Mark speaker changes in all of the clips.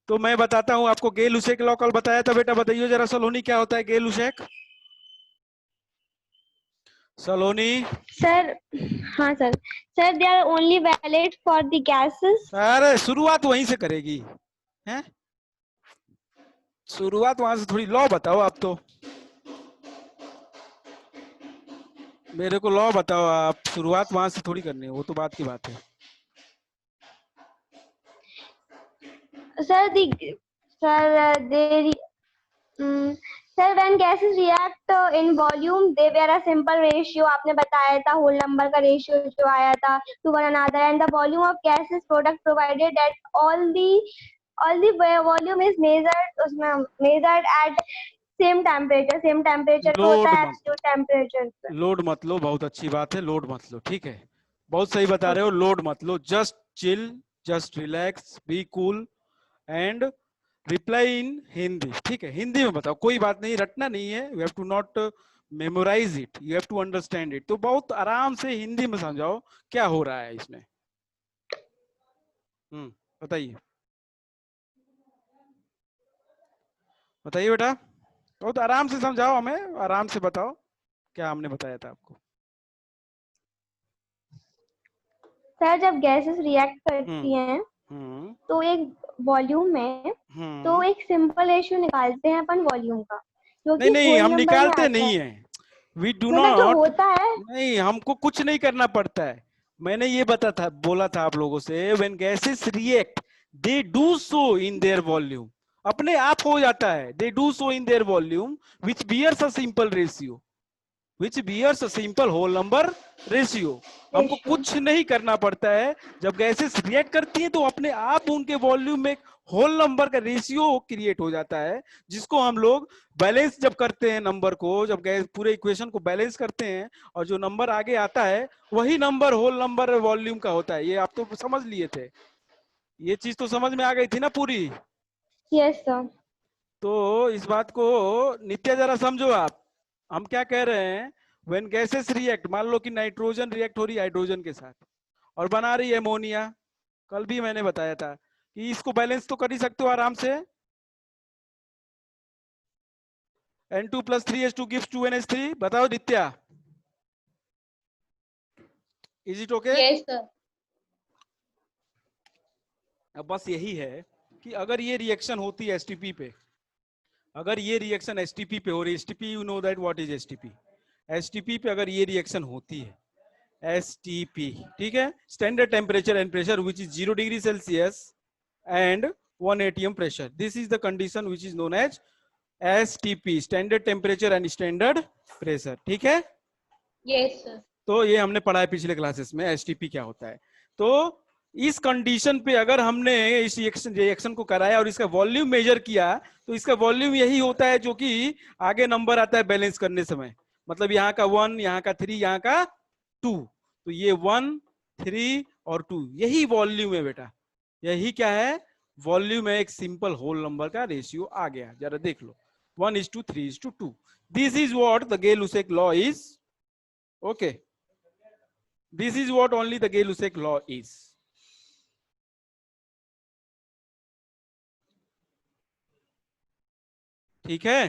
Speaker 1: तो मैं बताता हूं आपको, गे लुसेक लॉ कल बताया था बेटा, बताइए जरा सलोनी क्या होता है गे लुसेक? सलोनी।
Speaker 2: सर, हाँ sir, sir they are only valid for the gases.
Speaker 1: अरे शुरुआत वहीं से करेगी, हैं? शुरुआत वहां से थोड़ी, लॉ बताओ आप तो, मेरे को लॉ बताओ आप, शुरुआत वहां से थोड़ी करनी है, वो तो बात की बात है।
Speaker 2: Sir sir they sir when gases react in volume they bear a simple ratio, आपने बताया था होल नंबर का रेशियो जो आया था to one another, and the volume of gases product provided that all the volume is measured, उसमें measured at same temperature पे होता
Speaker 1: लोड
Speaker 2: है,
Speaker 1: मत
Speaker 2: एब्सोल्यूट टेम्परेचर पे।
Speaker 1: लोड मत लो, बहुत अच्छी बात है, लोड मत लो, ठीक है, बहुत सही बता रहे हो, लोड मत लो, just chill, just relax, be cool and reply in Hindi, ठीक है, हिंदी में बताओ, कोई बात नहीं, रटना नहीं है, you have to not memorise it, you have to understand it, तो बहुत आराम से हिंदी में समझाओ क्या हो रहा है इसमें। बताइए, बताइए बेटा, बहुत आराम से समझाओ हमें, आराम से बताओ क्या हमने बताया था आपको।
Speaker 2: सर जब गैसेस रिएक्ट करती
Speaker 1: हम्म
Speaker 2: हैं
Speaker 1: हम्म
Speaker 2: तो एक वॉल्यूम में, तो
Speaker 1: हम्म
Speaker 2: एक सिंपल रेशियो निकालते हैं अपन वॉल्यूम का, जो
Speaker 1: नहीं
Speaker 2: कि
Speaker 1: नहीं,
Speaker 2: होल
Speaker 1: हम
Speaker 2: नंबर में
Speaker 1: निकालते
Speaker 2: आता है,
Speaker 1: नहीं है, वी डू
Speaker 2: मतलब जो
Speaker 1: नॉट,
Speaker 2: होता है।
Speaker 1: नहीं हमको कुछ नहीं करना पड़ता है, मैंने ये बोला था आप लोगों से, when gases react they do so in their volume, अपने आप हो जाता है, they do so in their volume which bears a simple ratio, which bears a simple whole number ratio, हमको
Speaker 2: रेशियो
Speaker 1: कुछ नहीं करना पड़ता है, जब गैसेस रिएक्ट करती हैं तो अपने आप उनके वॉल्यूम में होल नंबर का रेशियो क्रिएट हो जाता है, जिसको हम लोग बैलेंस जब करते हैं नंबर को, जब गैस पूरे इक्वेशन को बैलेंस करते हैं और जो नंबर आगे आता है वही नंबर होल नंबर वॉल्यूम का होता है, ये आप तो समझ लिए थे, ये चीज तो समझ में आ गई थी ना पूरी?
Speaker 2: Yes sir.
Speaker 1: तो इस बात को नित्या जरा समझो आप, हम क्या कह रहे हैं, व्हेन गैसेस रिएक्ट, मान लो कि नाइट्रोजन रिएक्ट हो रही है हाइड्रोजन के साथ और बना रही है अमोनिया, कल भी मैंने बताया था कि इसको बैलेंस तो कर ही सकते हो आराम से, N2+3H2 gives 2NH3, बताओ Nitya, is it okay?
Speaker 3: Yes sir.
Speaker 1: अब बस यही है कि अगर ये रिएक्शन होती है एसटीपी पे, अगर ये रिएक्शन एसटीपी पे हो रही है, STP you know that what is STP, STP पे अगर ये रिएक्शन होती है, STP, ठीक है, standard temperature and pressure which is 0 degree Celsius and 1 atm pressure, this is the condition which is known as STP, standard temperature and standard pressure, ठीक है?
Speaker 3: Yes sir.
Speaker 1: तो ये हमने पढ़ा है पिछले क्लासेस में STP क्या होता है। तो इस कंडीशन पे अगर हमने इस रिएक्शन को कराया और इसका वॉल्यूम मेजर किया, तो इसका वॉल्यूम यही होता है जो कि आगे नंबर आता है बैलेंस करने समय, मतलब यहाँ का 1, यहाँ का 3, यहाँ का 2, तो ये 1, 3 और 2 यही वॉल्यूम है बेटा, यही क्या है, वॉल्यूम है, एक सिंपल होल नंबर का रेशियो आ गया, जरा देख लो, 1:3:2, this is what the Gay Lussac law is, okay, this is what only the Gay Lussac law is, ठीक है?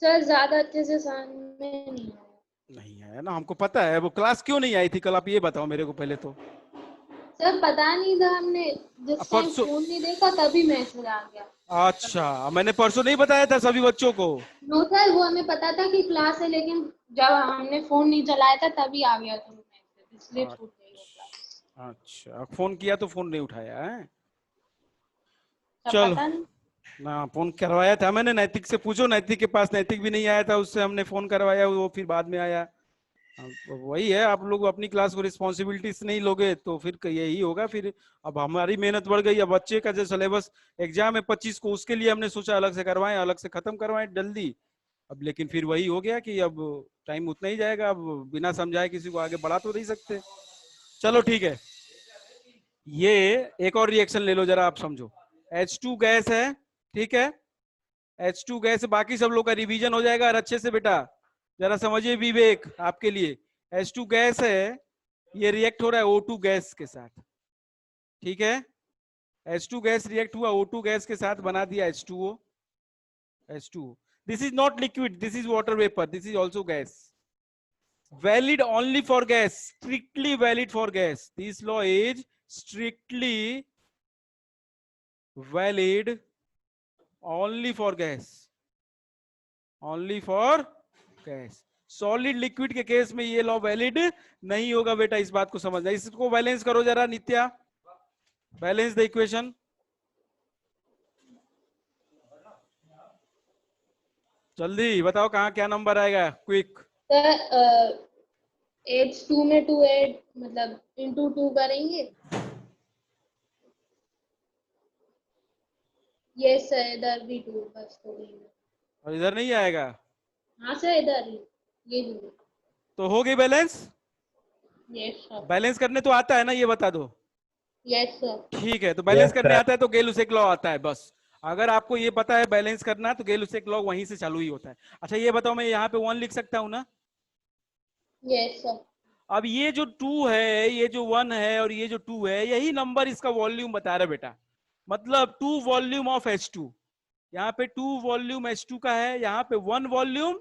Speaker 3: सर ज्यादा अच्छे से समझ में नहीं आया।
Speaker 1: नहीं है ना, हमको पता है, वो क्लास क्यों नहीं आई थी कल, आप ये बताओ मेरे को पहले तो।
Speaker 3: सर पता नहीं था, हमने जिस टाइम
Speaker 1: परसों,
Speaker 3: फोन नहीं देखा तभी मैसेज आ गया।
Speaker 1: अच्छा मैंने परसों नहीं बताया था सभी बच्चों को?
Speaker 3: नो सर, वो हमें पता था कि क्लास है, लेकिन जब हमने फोन नहीं चलाया था तभी आ गया था मैसेज, इसलिए छूट गई वो क्लास।
Speaker 1: अच्छा फोन किया तो फोन नहीं उठाया है,
Speaker 3: सर
Speaker 1: चलो,
Speaker 3: पता नहीं।
Speaker 1: ना फोन करवाया था मैंने, नैतिक से पूछो, नैतिक के पास नैतिक भी नहीं आया था, उससे हमने फोन करवाया, वो फिर बाद में आया। वही है, आप लोग अपनी क्लास को रिस्पॉन्सिबिलिटीज नहीं लोगे तो फिर यही होगा फिर, अब हमारी मेहनत बढ़ गई, अब बच्चे का जो सिलेबस एग्जाम है 25 को, उसके लिए हमने सोचा अलग से करवाएं, अलग से खत्म करवाएं जल्दी, अब लेकिन फिर वही हो गया कि अब टाइम उतना ही जाएगा, अब बिना समझाए किसी को आगे बढ़ा तो नहीं सकते। चलो ठीक है, ये एक और रिएक्शन ले लो जरा, आप समझो, H2 गैस है, ठीक है, H2 गैस, बाकी सब लोग का रिवीजन हो जाएगा और अच्छे से बेटा जरा समझिए, विवेक आपके लिए, H2 गैस है, ये रिएक्ट हो रहा है O2 गैस के साथ, ठीक है, H2 गैस रिएक्ट हुआ O2 गैस के साथ, बना दिया H2O. H2O. This is not liquid, this is water vapor, this is also gas. Valid only for gas, strictly valid for gas. This law is strictly valid only for gas. Only for gas. Solid liquid के case में ये law valid नहीं होगा बेटा, इस बात को समझना. इसको बैलेंस करो जरा नित्या, बैलेंस द इक्वेशन. जल्दी बताओ कहाँ क्या नंबर आएगा, क्विक.
Speaker 3: सर H2 में 2 ऐड मतलब इंटू 2 करेंगे. ये सर इधर भी 2 बस तो नहीं.
Speaker 1: और इधर नहीं आएगा.
Speaker 3: हाँ सर इधर ही ये भी.
Speaker 1: तो हो गई बैलेंस.
Speaker 3: Yes sir.
Speaker 1: बैलेंस करने तो आता है ना, ये बता दो.
Speaker 3: Yes sir.
Speaker 1: ठीक है, तो बैलेंस
Speaker 4: Yes,
Speaker 1: करने
Speaker 4: sir.
Speaker 1: आता है तो गेल-लुसेक लॉ आता है बस. अगर आपको ये पता है बैलेंस करना तो गेल-लुसेक लॉ वहीं से चालू ही होता है. अच्छा ये बताओ, मैं यहाँ पे 1 लिख सकता हूँ ना.
Speaker 3: Yes sir.
Speaker 1: अब ये जो 2 है, ये जो 1 है और ये जो 2 है, यही नंबर इसका वॉल्यूम बता रहा है बेटा. मतलब 2 वॉल्यूम ऑफ H2. यहाँ पे 2 वॉल्यूम H2 का है, यहाँ पे 1 वॉल्यूम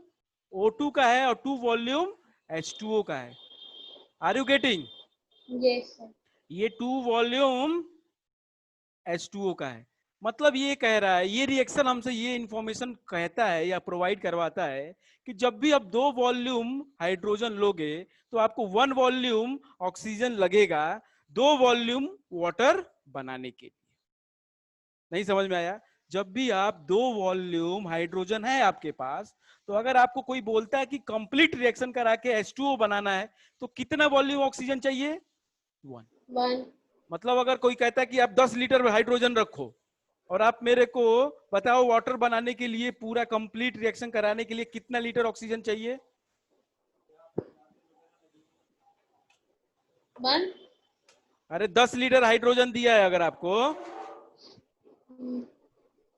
Speaker 1: O2 का है और 2 वॉल्यूम H2O का है. Are you getting?
Speaker 3: Yes sir.
Speaker 1: ये 2 वॉल्यूम H2O का है. मतलब ये कह रहा है, ये रिएक्शन हमसे ये इंफॉर्मेशन कहता है या प्रोवाइड करवाता है कि जब भी आप 2 वॉल्यूम हाइड्रोजन लोगे तो आपको 1 वॉल्यूम ऑक्सीजन लगेगा 2 वॉल्यूम वाटर बनाने के लिए. नहीं समझ में आया? जब भी आप 2 वॉल्यूम हाइड्रोजन है आपके पास, तो अगर आपको कोई बोलता है कि कंप्लीट रिएक्शन करा के H2O बनाना है तो कितना वॉल्यूम ऑक्सीजन चाहिए?
Speaker 3: 1.
Speaker 1: मतलब अगर कोई कहता है कि आप 10 लीटर हाइड्रोजन रखो और आप मेरे को बताओ वाटर बनाने के लिए पूरा कंप्लीट रिएक्शन कराने के लिए कितना लीटर ऑक्सीजन चाहिए?
Speaker 3: 1.
Speaker 1: अरे 10 लीटर हाइड्रोजन दिया है, अगर आपको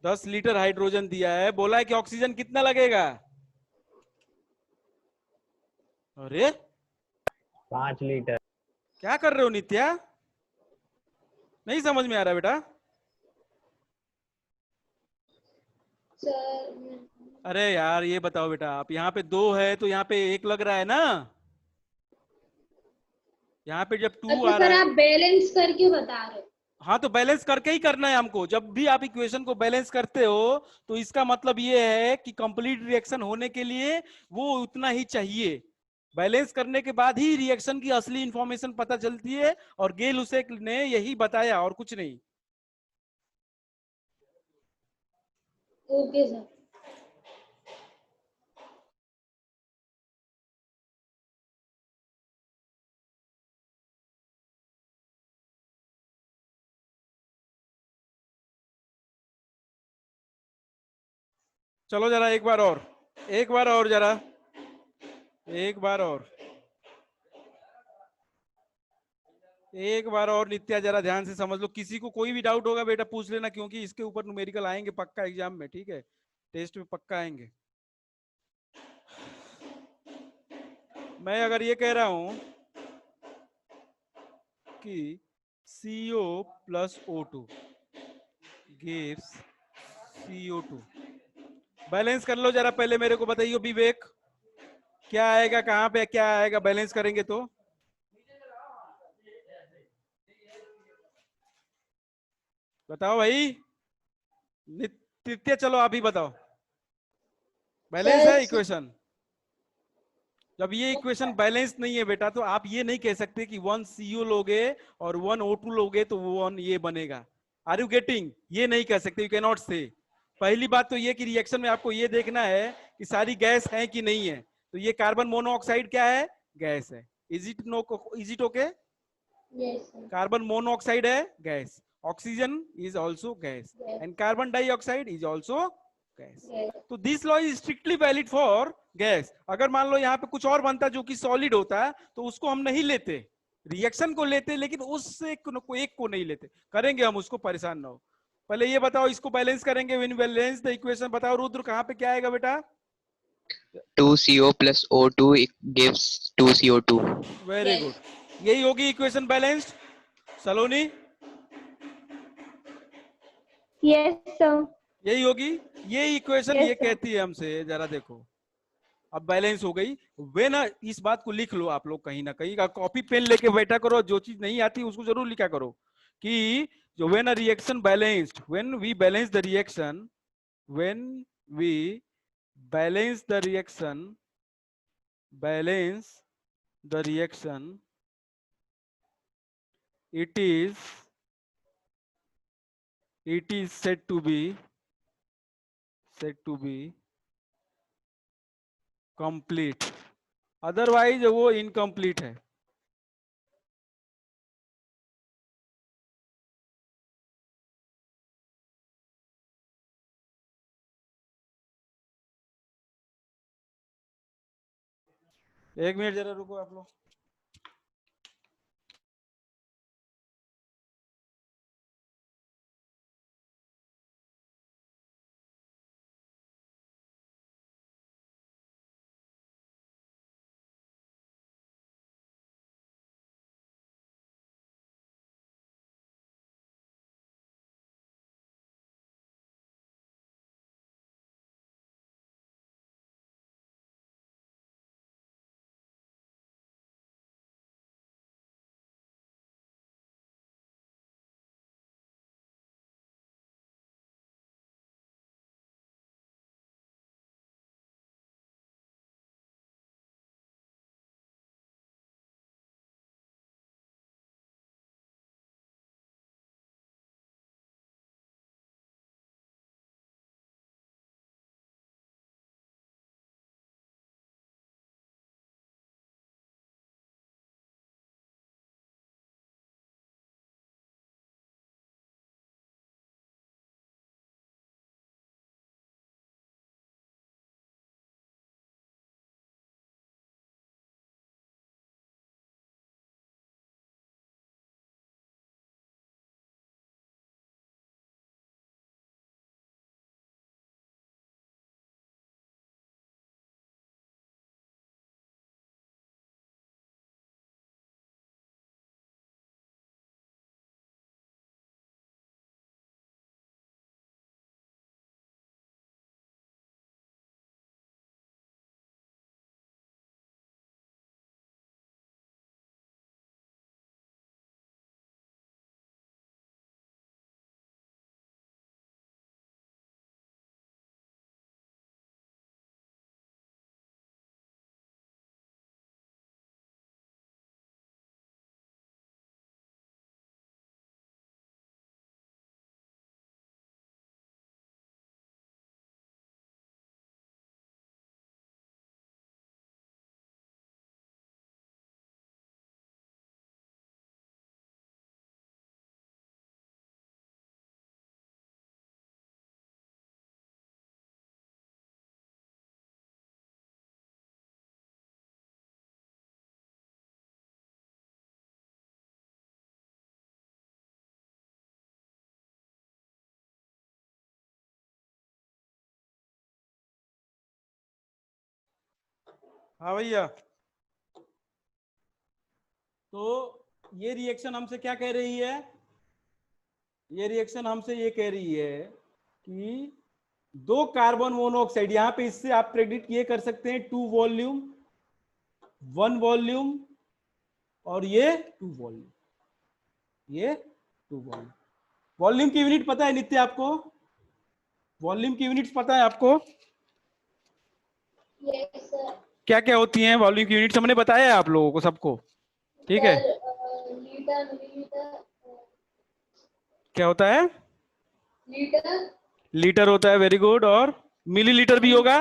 Speaker 1: 10 लीटर हाइड्रोजन दिया है, बोला है कि ऑक्सीजन कितना लगेगा? अरे
Speaker 4: 5 लीटर.
Speaker 1: क्या कर रहे हो नित्या? नहीं समझ में आ रहा बेटा?
Speaker 3: सर
Speaker 1: अरे यार ये बताओ बेटा, आप यहाँ पे 2 है तो यहाँ पे 1 लग रहा है ना. यहाँ पे जब 2
Speaker 3: अच्छा
Speaker 1: आ
Speaker 3: सर
Speaker 1: रहा है,
Speaker 3: आप बैलेंस करके बता रहे हो.
Speaker 1: हाँ तो बैलेंस करके ही करना है हमको. जब भी आप इक्वेशन को बैलेंस करते हो तो इसका मतलब ये है कि कंप्लीट रिएक्शन होने के लिए वो उतना ही चाहिए. बैलेंस करने के बाद ही रिएक्शन की असली इंफॉर्मेशन पता चलती है, और गेल-लुसेक ने यही बताया और कुछ नहीं.
Speaker 3: Okay sir.
Speaker 1: चलो जरा एक बार और, एक बार और जरा, एक बार और, एक बार और नित्या जरा ध्यान से समझ लो. किसी को कोई भी डाउट होगा बेटा पूछ लेना, क्योंकि इसके ऊपर न्यूमेरिकल आएंगे पक्का एग्जाम में. ठीक है, टेस्ट में पक्का आएंगे. मैं अगर ये कह रहा हूं कि CO plus O2 gives CO2, balance कर लो जरा. पहले मेरे को बताइए विवेक, क्या आएगा, कहां पे क्या आएगा बैलेंस करेंगे तो? बताओ भाई नित्य, चलो आप ही बताओ. बैलेंस है इक्वेशन. जब ये इक्वेशन बैलेंस नहीं है बेटा तो आप ये नहीं कह सकते कि 1 CO लोगे और 1 O2 लोगे तो 1 ये बनेगा. Are you getting? ये नहीं कह सकते, यू कैन नॉट से. पहली बात तो ये कि रिएक्शन में आपको ये देखना है कि सारी गैस है कि नहीं है. तो ये कार्बन मोनोऑक्साइड क्या है? गैस है. Is it okay?
Speaker 3: Yes sir.
Speaker 1: Carbon monoxide है gas. Oxygen is also gas and carbon dioxide is also gas. तो this law is strictly valid for gas. अगर मान लो यहाँ पे कुछ और बनता जो कि सॉलिड होता तो उसको हम नहीं लेते, रिएक्शन को लेते, लेकिन उससे एक को नहीं लेते. करेंगे हम उसको, परेशान ना हो. पहले ये बताओ, इसको बैलेंस करेंगे. व्हेन बैलेंस द इक्वेशन, बताओ रुद्र कहाँ पे क्या आएगा बेटा?
Speaker 5: 2CO plus O2 gives 2CO2.
Speaker 1: Very
Speaker 3: Yes.
Speaker 1: Good. यही होगी इक्वेशन बैलेंस्ड. सलोनी
Speaker 2: yes sir.
Speaker 1: यही होगी ये इक्वेशन।
Speaker 2: Yes,
Speaker 1: ये
Speaker 2: sir.
Speaker 1: कहती है हमसे, जरा देखो अब बैलेंस हो गई। वे ना इस बात को लिख लो आप लोग कहीं ना कहीं, कॉपी पेन लेके बैठा करो, जो चीज नहीं आती उसको जरूर लिखा करो कि जो when a reaction balanced, when we balance the reaction, when we balance the reaction, balance the reaction, it is said to be complete, otherwise वो इनकम्प्लीट है। एक मिनट जरा रुको आप लोग। हाँ भैया, तो ये रिएक्शन हमसे क्या कह रही है? ये रिएक्शन हमसे ये कह रही है कि दो कार्बन मोनोऑक्साइड, यहां पे इससे आप प्रेडिक्ट ये कर सकते हैं 2 वॉल्यूम, 1 वॉल्यूम, और ये 2 वॉल्यूम, ये 2 वॉल्यूम। वॉल्यूम की यूनिट पता है नित्य आपको? वॉल्यूम की यूनिट्स पता है आपको?
Speaker 3: Yes sir.
Speaker 1: क्या क्या होती हैं वॉल्यूम की यूनिट्स? हमने बताया है आप लोगों को सबको, ठीक है?
Speaker 3: लीटर, मिलीलीटर,
Speaker 1: क्या होता है?
Speaker 3: लीटर,
Speaker 1: लीटर होता है, वेरी गुड। और मिलीलीटर भी होगा,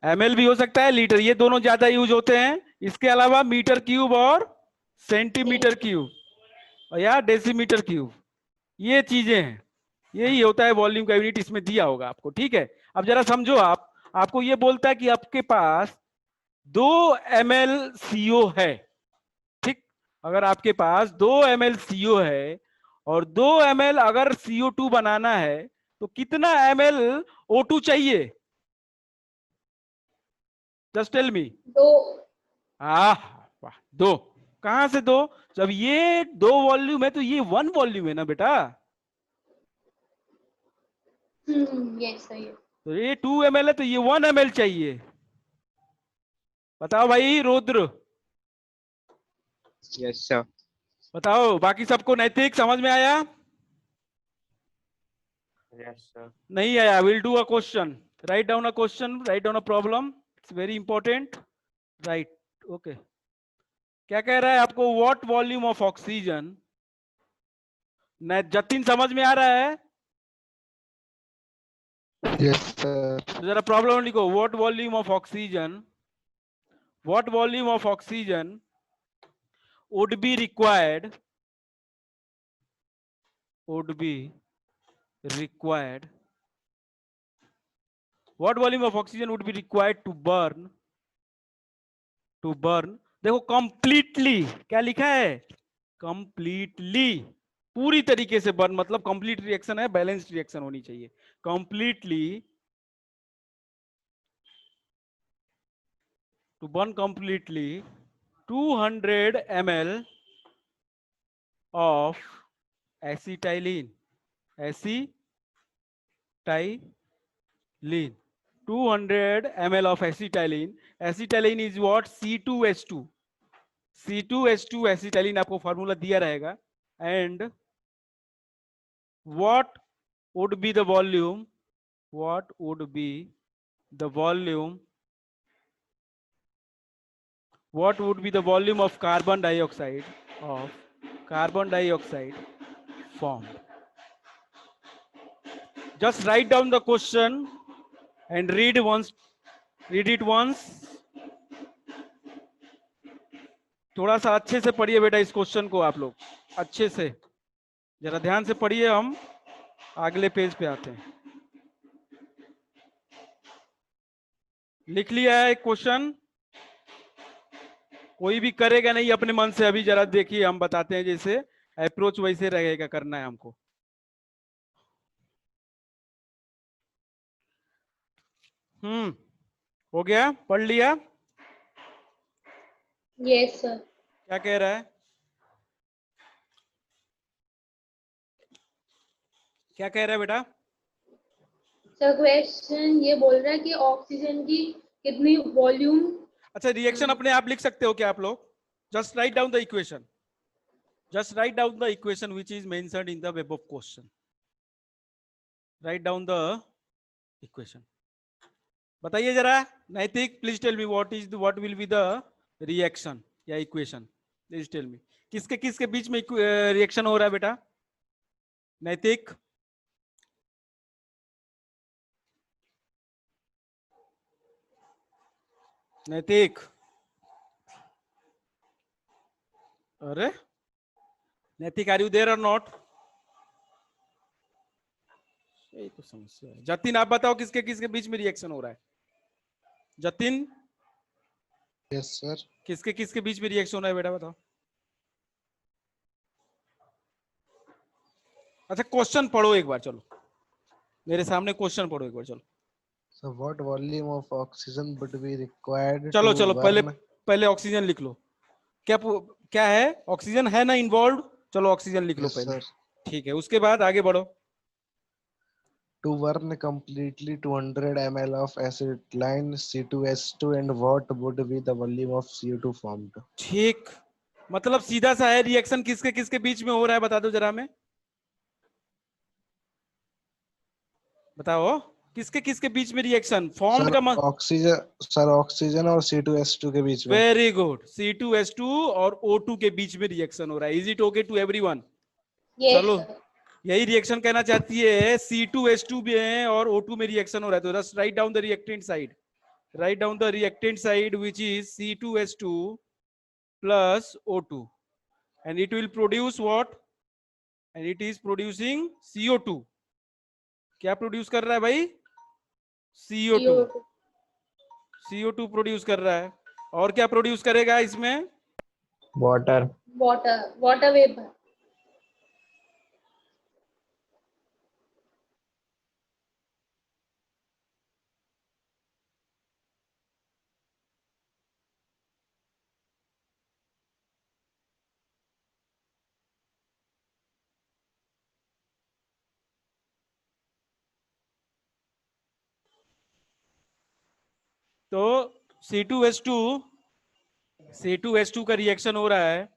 Speaker 1: एमएल भी हो सकता है, लीटर, ये दोनों ज्यादा यूज होते हैं। इसके अलावा मीटर क्यूब और सेंटीमीटर क्यूब, और या डेसीमीटर क्यूब, ये चीजें हैं। यही होता है वॉल्यूम का यूनिट, इसमें दिया होगा आपको, ठीक है? अब जरा समझो, आपको ये बोलता है कि आपके पास 2 ml CO है, ठीक? अगर आपके पास 2 ml CO है और 2 ml अगर CO2 बनाना है तो कितना ml O2 चाहिए? Just tell me.
Speaker 3: 2।
Speaker 1: वाह, 2। कहां से 2? जब ये 2 वॉल्यूम है तो ये 1 वॉल्यूम है ना बेटा।
Speaker 3: ये सही है।
Speaker 1: तो ये 2 ml है तो ये 1 ml चाहिए। बताओ भाई रुद्र,
Speaker 5: Yes, sir.
Speaker 1: बताओ बाकी सबको नैतिक समझ में आया?
Speaker 4: Yes, sir.
Speaker 1: नहीं आया? Will do a question, write down a question, write down a problem, it's very important, right. Okay, क्या कह रहा है आपको? What volume of oxygen, Jatin समझ में आ रहा है?
Speaker 6: Yes, sir.
Speaker 1: तो जरा प्रॉब्लम लिखो, what volume of oxygen, what volume of oxygen would be required, would be required, what volume of oxygen would be required to burn, देखो कंप्लीटली क्या लिखा है? कंप्लीटली, पूरी तरीके से बर्न, मतलब कंप्लीट रिएक्शन है, बैलेंस्ड रिएक्शन होनी चाहिए। Completely, to burn completely 200 ml of acetylene, acetylene, 200 ml of acetylene, acetylene is what? C2H2, C2H2 acetylene आपको फॉर्मूला दिया रहेगा। and what would be the volume, what would be the volume, what would be the volume of carbon dioxide, of carbon dioxide formed? Just write down the question and read once, read it once। थोड़ा सा अच्छे से पढ़िए बेटा इस question को, आप लोग अच्छे से जरा ध्यान से पढ़िए, हम अगले पेज पे आते हैं। लिख लिया है क्वेश्चन? कोई भी करेगा नहीं अपने मन से? अभी जरा देखिए, हम बताते हैं, जैसे अप्रोच वैसे रहेगा, करना है हमको। हो गया? पढ़ लिया?
Speaker 3: Yes sir.
Speaker 1: क्या कह रहा है? क्या कह रहा है बेटा?
Speaker 3: सर क्वेश्चन ये बोल रहा है कि ऑक्सीजन की कितनी वॉल्यूम।
Speaker 1: अच्छा, रिएक्शन अपने आप लिख सकते हो क्या आप लोग? Just write down the equation, just write down the equation which is mentioned in the above question, write down the equation। बताइए जरा Naitik, please tell me what will be the reaction या equation, प्लीज टेल मी। किसके किसके बीच में reaction हो रहा है बेटा? नैतिक, नैतिक, अरे नैतिक, आर यू देयर और नॉट? यही तो समस्या है। जतिन आप बताओ किसके किसके बीच में रिएक्शन हो रहा है? Jatin,
Speaker 6: Yes, sir.
Speaker 1: किसके किसके बीच में रिएक्शन हो रहा है बेटा, बताओ। अच्छा क्वेश्चन पढ़ो एक बार, चलो मेरे सामने क्वेश्चन पढ़ो एक बार, चलो।
Speaker 6: So, what volume of oxygen would be required
Speaker 1: चलो
Speaker 6: to
Speaker 1: चलो पहले
Speaker 6: burn?
Speaker 1: पहले ऑक्सीजन लिख लो। क्या क्या है? ऑक्सीजन है ना इन्वॉल्व? चलो ऑक्सीजन लिख लो
Speaker 6: Yes,
Speaker 1: पहले,
Speaker 6: sir.
Speaker 1: ठीक है, उसके बाद आगे बढ़ो।
Speaker 6: To burn completely 200 ml of acetylene C2H2 and what would be the volume of CO2 formed?
Speaker 1: ठीक, मतलब सीधा सा है, रिएक्शन किसके किसके बीच में हो रहा है बता दो जरा हमें, बताओ किसके किसके बीच में रिएक्शन फॉर्म्ड का?
Speaker 6: सर ऑक्सीजन और C2H2 के बीच में।
Speaker 1: वेरी गुड, C2H2 और O2 के बीच में रिएक्शन हो रहा है। Is it okay to everyone?
Speaker 3: Yes
Speaker 1: चलो
Speaker 3: सर।
Speaker 1: यही रिएक्शन कहना चाहती है, C2H2 भी है और O2 में रिएक्शन हो रहा है, तो just write down the reactant side, write down the reactant side which is C2H2 plus O2 and it will produce what? And it is producing CO2। क्या प्रोड्यूस कर रहा है भाई? CO2, CO2 प्रोड्यूस कर रहा है। और क्या प्रोड्यूस करेगा इसमें?
Speaker 4: वाटर।
Speaker 3: Water, water vapour.
Speaker 1: तो C2H2 का रिएक्शन हो रहा है।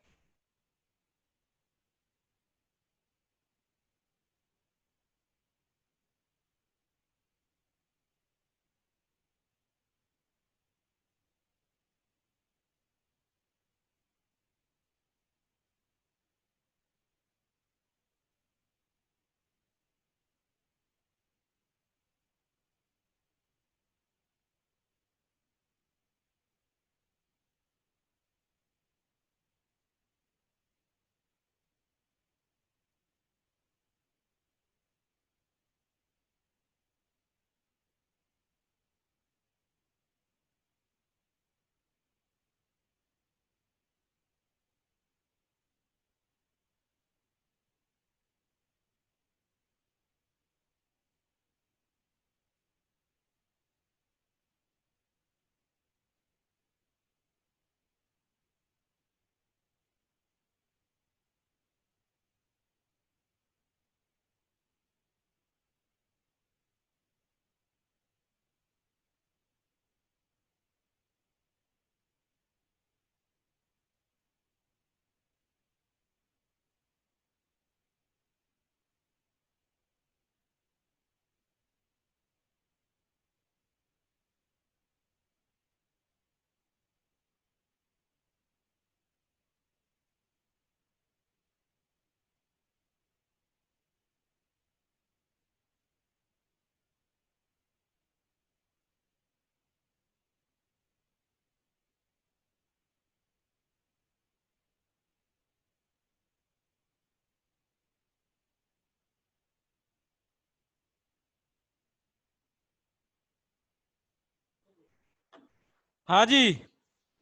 Speaker 1: हाँ जी,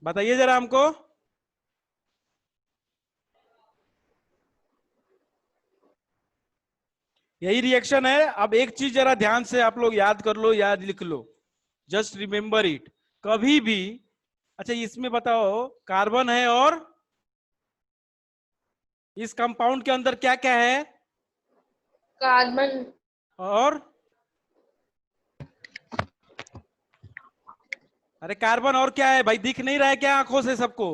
Speaker 1: बताइए जरा हमको। यही रिएक्शन है। अब एक चीज जरा ध्यान से आप लोग याद कर लो, याद लिख लो, जस्ट रिमेंबर इट। कभी भी, अच्छा इसमें बताओ, कार्बन है और इस कंपाउंड के अंदर क्या क्या है?
Speaker 3: कार्बन,
Speaker 1: और अरे कार्बन और क्या है भाई, दिख नहीं रहा है क्या आंखों से सबको?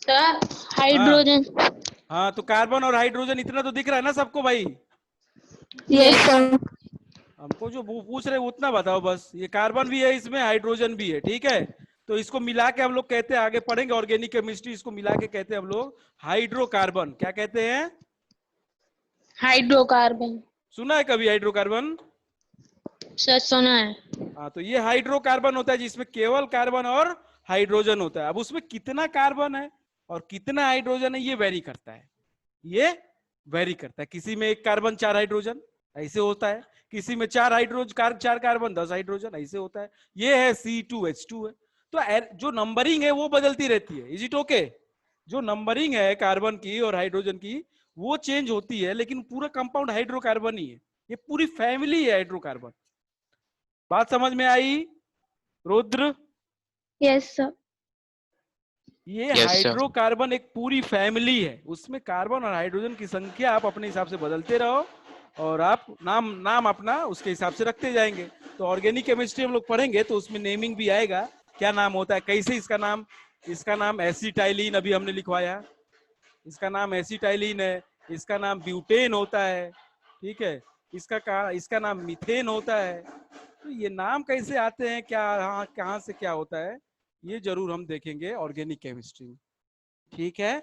Speaker 3: Sir hydrogen.
Speaker 1: हाँ, तो कार्बन और हाइड्रोजन इतना तो दिख रहा है ना सबको भाई?
Speaker 2: Yes sir.
Speaker 1: हमको जो पूछ रहे उतना बताओ बस। ये कार्बन भी है, इसमें हाइड्रोजन भी है, ठीक है। तो इसको मिला के हम लोग कहते हैं, आगे पढ़ेंगे ऑर्गेनिक केमिस्ट्री, इसको मिला के कहते हैं हम लोग हाइड्रोकार्बन। क्या कहते हैं?
Speaker 3: हाइड्रोकार्बन।
Speaker 1: सुना है कभी हाइड्रोकार्बन?
Speaker 3: सर सुना है।
Speaker 1: हाँ, तो ये हाइड्रोकार्बन होता है जिसमें केवल कार्बन और हाइड्रोजन होता है। अब उसमें कितना कार्बन है और कितना हाइड्रोजन है ये वेरी करता है। ये वेरी करता है। किसी में एक कार्बन 4 हाइड्रोजन, ऐसे होता है। किसी में 4 हाइड्रोजन 4 कार्बन 10 हाइड्रोजन, ऐसे होता है। ये है C2H2 है। तो जो नंबरिंग है वो बदलती रहती है। Is it okay? जो नंबरिंग है कार्बन की और हाइड्रोजन की वो चेंज होती है, लेकिन पूरा कंपाउंड हाइड्रोकार्बन ही है। ये पूरी फैमिली है हाइड्रोकार्बन। बात समझ में आई रुद्र?
Speaker 2: Yes sir.
Speaker 1: ये
Speaker 5: Yes, sir.
Speaker 1: हाइड्रोकार्बन एक पूरी फैमिली है। उसमें कार्बन और हाइड्रोजन की संख्या आप अपने हिसाब से बदलते रहो और आप नाम नाम अपना उसके हिसाब से रखते जाएंगे। तो ऑर्गेनिक केमिस्ट्री हम लोग पढ़ेंगे तो उसमें नेमिंग भी आएगा, क्या नाम होता है, कैसे इसका नाम एसिटाइलिन अभी हमने लिखवाया, इसका नाम एसिटाइलिन है। इसका नाम ब्यूटेन होता है, ठीक है। इसका नाम मीथेन होता है। तो ये नाम कैसे आते हैं, क्या कहाँ से क्या होता है, ये जरूर हम देखेंगे ऑर्गेनिक केमिस्ट्री में, ठीक है।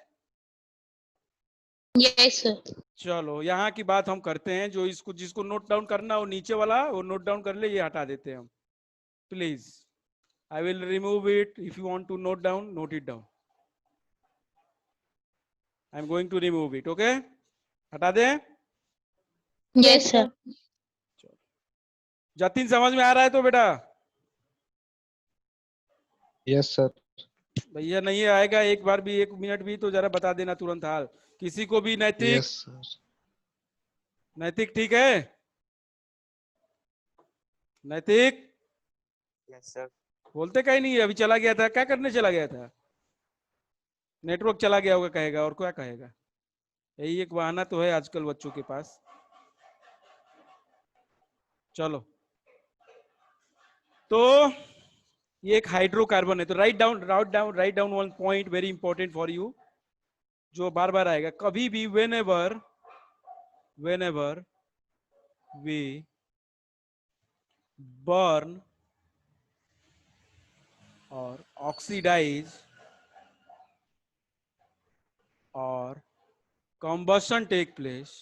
Speaker 3: Yes sir.
Speaker 1: चलो यहाँ की बात हम करते हैं। जो इसको जिसको नोट डाउन करना हो नीचे वाला वो नोट डाउन कर ले, ये हटा देते हैं हम please. I will remove it. If you want to note down, note it down. I am going to remove it, okay. हटा दें?
Speaker 3: Yes sir.
Speaker 1: जतिन समझ में आ रहा है तो बेटा?
Speaker 6: Yes sir.
Speaker 1: भैया नहीं आएगा एक बार भी, 1 मिनट भी, तो जरा बता देना तुरंत हाल। किसी को भी नैतिक?
Speaker 6: Yes sir.
Speaker 1: नैतिक ठीक है? नैतिक
Speaker 4: Yes, sir.
Speaker 1: बोलते कहीं नहीं है। अभी चला गया था, क्या करने चला गया था? नेटवर्क चला गया होगा कहेगा, और क्या कहेगा। यही एक बहाना तो है आजकल बच्चों के पास। चलो, तो ये एक हाइड्रोकार्बन है, तो write down one point very important for you, जो बार बार आएगा कभी भी, whenever we burn or oxidize or combustion take place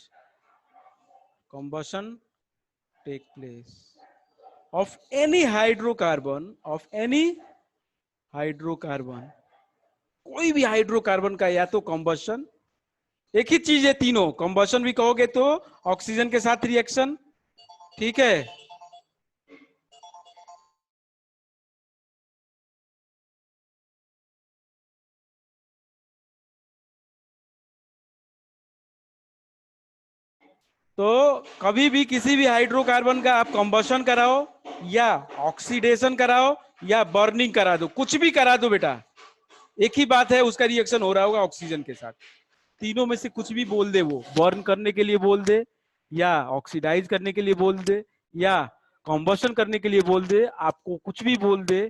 Speaker 1: of any hydrocarbon, कोई भी हाइड्रोकार्बन का, या तो कॉम्बशन, एक ही चीज है तीनों, कॉम्बशन भी कहोगे तो ऑक्सीजन के साथ रिएक्शन, ठीक है, तो कभी भी किसी भी हाइड्रोकार्बन का आप कॉम्बशन कराओ या ऑक्सीडेशन कराओ या बर्निंग करा दो, कुछ भी करा दो बेटा, एक ही बात है, उसका रिएक्शन हो रहा होगा ऑक्सीजन के साथ। तीनों में से कुछ भी बोल दे, वो बर्न करने के लिए बोल दे या ऑक्सीडाइज करने के लिए बोल दे या कॉम्बशन करने के लिए बोल दे, आपको कुछ भी बोल दे,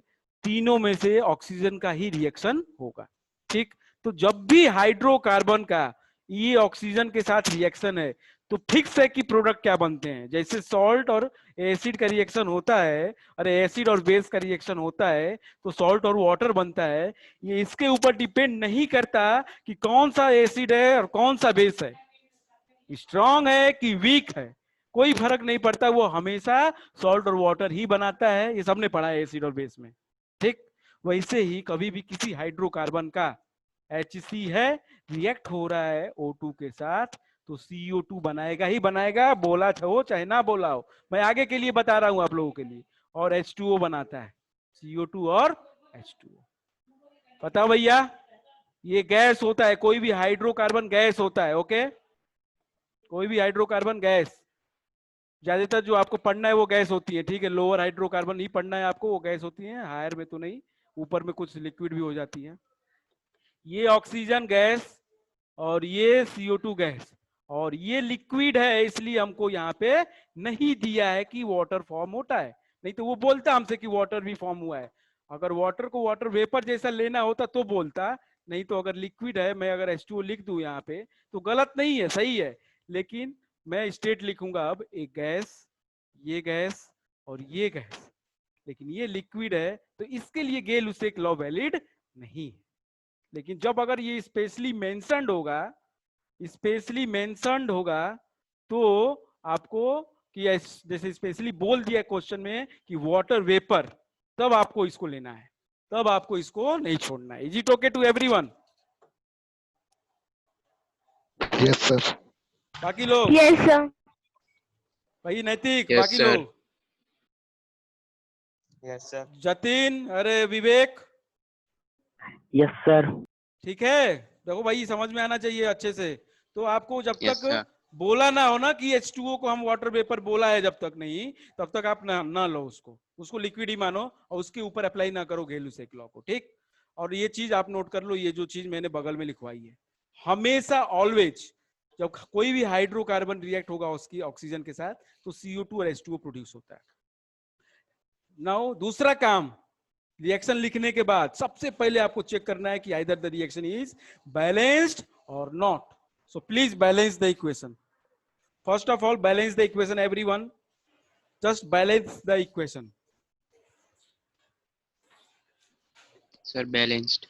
Speaker 1: तीनों में से ऑक्सीजन का ही रिएक्शन होगा, ठीक। तो जब भी हाइड्रोकार्बन का ये ऑक्सीजन के साथ रिएक्शन है तो फिक्स है कि प्रोडक्ट क्या बनते हैं, जैसे सॉल्ट और एसिड का रिएक्शन होता है, अरे एसिड और बेस का रिएक्शन होता है तो सॉल्ट और वाटर बनता है, ये इसके ऊपर डिपेंड नहीं करता कि कौन सा एसिड है और कौन सा बेस है, स्ट्रांग है कि वीक है, कोई फर्क नहीं पड़ता, वो हमेशा सॉल्ट और वाटर ही बनाता है, ये सबने पढ़ा है एसिड और बेस में, ठीक। वैसे ही कभी भी किसी हाइड्रोकार्बन का HC है, रिएक्ट हो रहा है O2 के साथ, तो CO2 बनाएगा ही बनाएगा, बोला हो चाहे ना बोला हो, मैं आगे के लिए बता रहा हूं आप लोगों के लिए, और H2O बनाता है, CO2 और H2O। बताओ भैया, ये गैस होता है, कोई भी हाइड्रोकार्बन गैस होता है, ओके, कोई भी हाइड्रोकार्बन गैस, ज्यादातर जो आपको पढ़ना है वो गैस होती है, ठीक है, लोअर हाइड्रोकार्बन ही पढ़ना है आपको, वो गैस होती है, हायर में तो नहीं, ऊपर में कुछ लिक्विड भी हो जाती है। ये ऑक्सीजन गैस और ये CO2 गैस और ये लिक्विड है, इसलिए हमको यहाँ पे नहीं दिया है कि वाटर फॉर्म होता है, नहीं तो वो बोलता हमसे कि वाटर भी फॉर्म हुआ है, अगर वाटर को वाटर वेपर जैसा लेना होता तो बोलता, नहीं तो अगर लिक्विड है, मैं अगर H2O लिख दूं यहाँ पे तो गलत नहीं है, सही है, लेकिन मैं स्टेट लिखूंगा अब, एक गैस और ये गैस, लेकिन ये लिक्विड है तो इसके लिए गेल-लुसेक लॉ वैलिड नहीं है। लेकिन जब अगर ये स्पेशली मेंशन्ड होगा तो आपको कि जैसे स्पेशली बोल दिया क्वेश्चन में कि वाटर वेपर, तब आपको इसको लेना है, तब आपको इसको नहीं छोड़ना है। Is it okay to everyone?
Speaker 6: Yes sir.
Speaker 1: बाकी लोग?
Speaker 2: Yes sir.
Speaker 1: भाई नैतिक,
Speaker 5: Yes,
Speaker 1: बाकी
Speaker 5: sir.
Speaker 1: लोग?
Speaker 4: Yes, sir.
Speaker 1: जतिन, अरे विवेक,
Speaker 7: यस सर।
Speaker 1: ठीक है, देखो भाई समझ में आना चाहिए अच्छे से, तो आपको जब
Speaker 5: Yes,
Speaker 1: तक
Speaker 5: sir.
Speaker 1: बोला ना हो ना कि H2O को हम वाटर वेपर बोला है, जब तक नहीं, तब तक आप ना लो उसको लिक्विड ही मानो और उसके ऊपर अप्लाई ना करो गेल-लुसेक लॉ को, ठीक। और ये चीज आप नोट कर लो, ये जो चीज मैंने बगल में लिखवाई है, हमेशा ऑलवेज जब कोई भी हाइड्रोकार्बन रिएक्ट होगा उसकी ऑक्सीजन के साथ तो CO2 और H2O प्रोड्यूस होता है। नाउ दूसरा काम, रिएक्शन लिखने के बाद सबसे पहले आपको चेक करना है कि either the reaction is balanced और not, so please balance the equation. First of all balance the equation everyone, just balance the equation.
Speaker 5: Sir, balanced.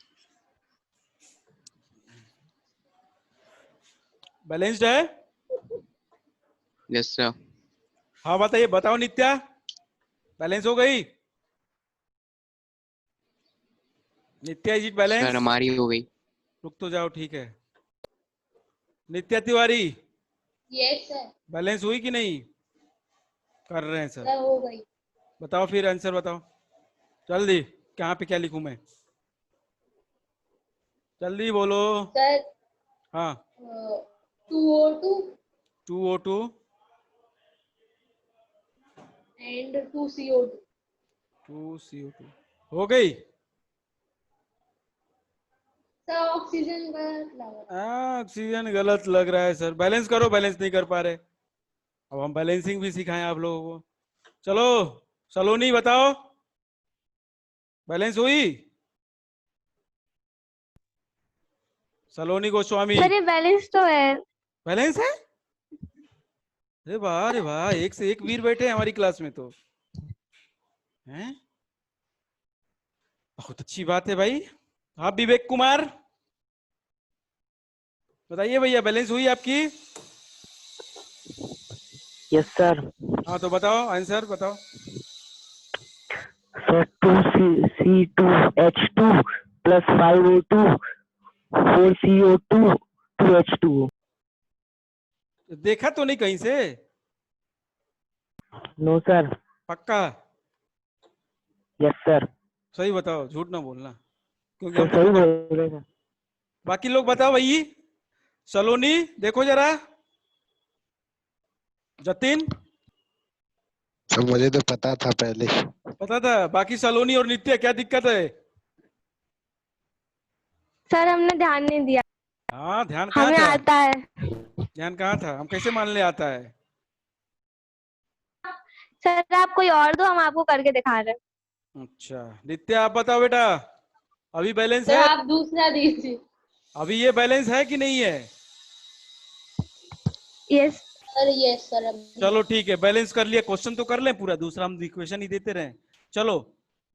Speaker 1: Balanced है?
Speaker 5: Yes, sir.
Speaker 1: हाँ बताइए, बताओ नित्या, बैलेंस हो गई? नित्या इज इट बैलेंस?
Speaker 5: Sir, हमारी हो गई.
Speaker 1: रुक तो जाओ, ठीक है। नित्या तिवारी,
Speaker 3: यस सर।
Speaker 1: बैलेंस हुई कि नहीं? कर रहे हैं सर।
Speaker 3: सर हो गई।
Speaker 1: बताओ फिर आंसर बताओ जल्दी, कहाँ पे क्या लिखूं मैं, जल्दी बोलो।
Speaker 3: सर
Speaker 1: हाँ
Speaker 3: 2O2
Speaker 1: 2O2
Speaker 3: and 2CO2।
Speaker 1: 2CO2 हो गई।
Speaker 3: सर ऑक्सीजन का लगा।
Speaker 1: ऑक्सीजन गलत लग रहा है सर, बैलेंस करो, बैलेंस नहीं कर पा रहे, अब हम बैलेंसिंग भी सिखाएं आप लोगों को। चलो सलोनी बताओ, बैलेंस हुई? सलोनी गोस्वामी,
Speaker 2: सर ये बैलेंस तो है।
Speaker 1: बैलेंस है? अरे वाह, एक से एक वीर बैठे हैं हमारी क्लास में तो, हैं? बहुत अच्छी बात है भाई। आप विवेक कुमार बताइए भैया, बैलेंस हुई आपकी?
Speaker 7: Yes sir.
Speaker 1: हाँ तो बताओ, आंसर बताओ।
Speaker 7: Sir 2C2H2 plus 5O2 4CO2 2H2O।
Speaker 1: देखा तो नहीं कहीं से?
Speaker 7: No sir.
Speaker 1: पक्का?
Speaker 7: Yes sir.
Speaker 1: सही बताओ, झूठ ना बोलना, क्योंकि
Speaker 7: सर
Speaker 1: हम
Speaker 7: सही
Speaker 1: लोग को।
Speaker 7: बोल रहे सर।
Speaker 1: बाकी लोग बताओ भाई। सलोनी देखो जरा, जतिन
Speaker 6: तो मुझे तो पता था पहले।
Speaker 1: पता था, बाकी सलोनी और नित्य क्या दिक्कत है?
Speaker 2: सर हमने ध्यान नहीं दिया।
Speaker 1: हाँ ध्यान कहाँ
Speaker 2: हमें
Speaker 1: था?
Speaker 2: आता है।
Speaker 1: ध्यान कहाँ था? हम कैसे मान ले आता है?
Speaker 2: सर आप कोई और दो, हम आपको करके दिखा रहे हैं।
Speaker 1: अच्छा नित्य आप बताओ बेटा, अभी बैलेंस
Speaker 3: सर
Speaker 1: है?
Speaker 3: आप दूसरा दीजिए।
Speaker 1: अभी ये बैलेंस है कि नहीं है?
Speaker 2: यस।
Speaker 3: सर यस सर अब
Speaker 1: चलो ठीक है, बैलेंस कर लिया, क्वेश्चन तो कर ले पूरा, दूसरा हम इक्वेशन ही देते रहे। चलो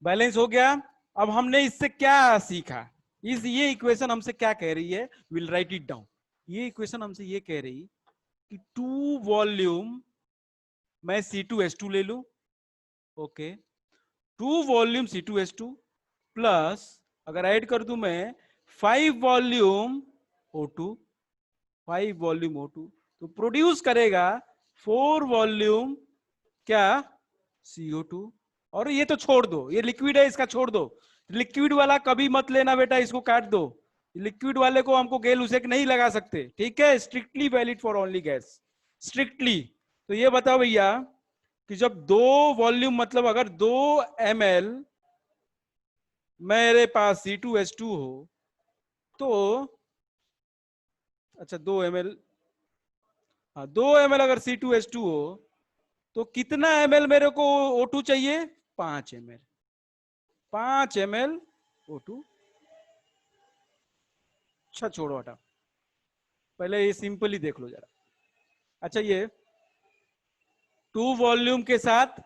Speaker 1: बैलेंस हो गया। अब हमने इससे क्या सीखा? ये इक्वेशन हमसे क्या कह रही है? Will write it down. ये इक्वेशन हमसे ये कह रही कि 2 वॉल्यूम, मैं C2H2 ले लूं, ओके, 2 वॉल्यूम C2H2 प्लस अगर ऐड कर दूं मैं 5 वॉल्यूम O2, 5 वॉल्यूम O2 तो प्रोड्यूस करेगा 4 वॉल्यूम क्या? CO2। और ये तो छोड़ दो, ये लिक्विड है, इसका छोड़ दो, लिक्विड वाला कभी मत लेना बेटा, इसको काट दो। लिक्विड वाले को हमको गेल उसेक नहीं लगा सकते, ठीक है? Strictly valid for only gas, strictly. तो ये बताओ भैया कि जब 2 वॉल्यूम मतलब अगर 2 ml मेरे पास C2H2 हो तो, अच्छा 2 ml, हाँ 2 ml अगर C2H2 हो तो कितना ml मेरे को O2 चाहिए? 5 ml, 5 ml O2। अच्छा छोड़ो हटा, पहले ये सिंपली देख लो जरा। अच्छा ये 2 वॉल्यूम के साथ